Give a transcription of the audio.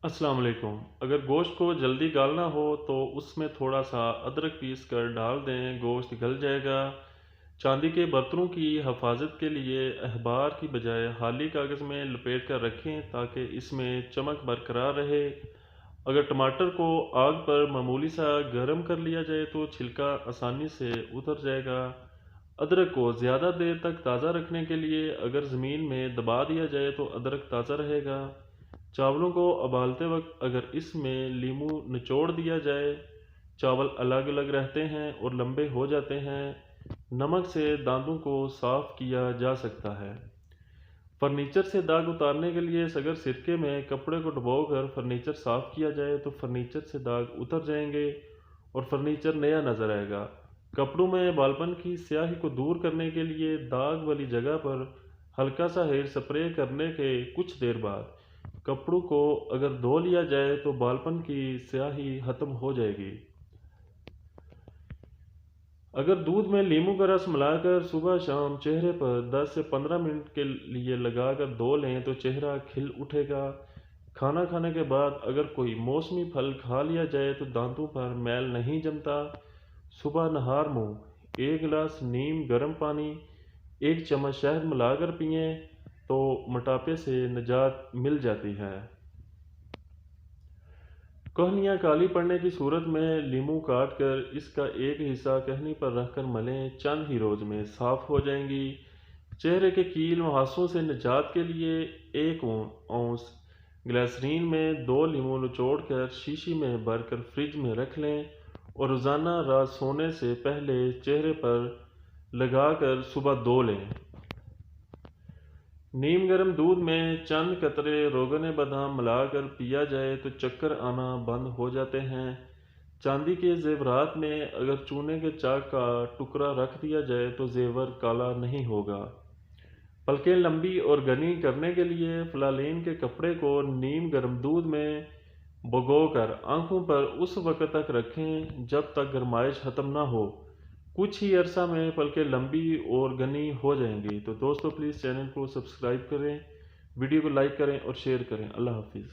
अस्सलाम वालेकुम। अगर गोश्त को जल्दी गालना हो तो उसमें थोड़ा सा अदरक पीस कर डाल दें, गोश्त गल जाएगा। चांदी के बर्तनों की हिफाजत के लिए अखबार की बजाय खाली कागज़ में लपेट कर रखें ताकि इसमें चमक बरकरार रहे। अगर टमाटर को आग पर मामूली सा गर्म कर लिया जाए तो छिलका आसानी से उतर जाएगा। अदरक को ज़्यादा देर तक ताज़ा रखने के लिए अगर ज़मीन में दबा दिया जाए तो अदरक ताज़ा रहेगा। चावलों को उबालते वक्त अगर इसमें लीमू निचोड़ दिया जाए, चावल अलग अलग रहते हैं और लंबे हो जाते हैं। नमक से दांतों को साफ़ किया जा सकता है। फर्नीचर से दाग उतारने के लिए अगर सिरके में कपड़े को डुबोकर फर्नीचर साफ़ किया जाए तो फर्नीचर से दाग उतर जाएंगे और फर्नीचर नया नज़र आएगा। कपड़ों में बालपन की स्याही को दूर करने के लिए दाग वाली जगह पर हल्का सा हेयर स्प्रे करने के कुछ देर बाद कपड़ों को अगर धो लिया जाए तो बालपन की स्याही खत्म हो जाएगी। अगर दूध में नींबू का रस मिलाकर सुबह शाम चेहरे पर 10 से 15 मिनट के लिए लगाकर धो लें तो चेहरा खिल उठेगा। खाना खाने के बाद अगर कोई मौसमी फल खा लिया जाए तो दांतों पर मैल नहीं जमता। सुबह नहार मुंह 1 गिलास नीम गर्म पानी 1 चम्मच शहद मिलाकर पिएं तो मोटापे से निजात मिल जाती है। कहनियाँ काली पड़ने की सूरत में लीमू काट कर इसका एक हिस्सा कहनी पर रखकर मलें, चंद ही रोज में साफ हो जाएंगी। चेहरे के कील मुहासों से निजात के लिए 1 औंस ग्लिसरीन में 2 लीमू निचोड़ कर शीशी में भरकर फ्रिज में रख लें और रोज़ाना रात सोने से पहले चेहरे पर लगाकर सुबह धो लें। नीम गर्म दूध में चंद कतरे रोगन बादाम मिलाकर पिया जाए तो चक्कर आना बंद हो जाते हैं। चांदी के जेवरात में अगर चूने के चाक का टुकड़ा रख दिया जाए तो जेवर काला नहीं होगा। पलकें लंबी और घनी करने के लिए फ़लालीन के कपड़े को नीम गर्म दूध में भिगोकर आंखों पर उस वक्त तक रखें जब तक गर्माइश ख़त्म ना हो। कुछ ही अरसा में पलकें लंबी और घनी हो जाएंगी। तो दोस्तों प्लीज़ चैनल को सब्सक्राइब करें, वीडियो को लाइक करें और शेयर करें। अल्लाह हाफिज़।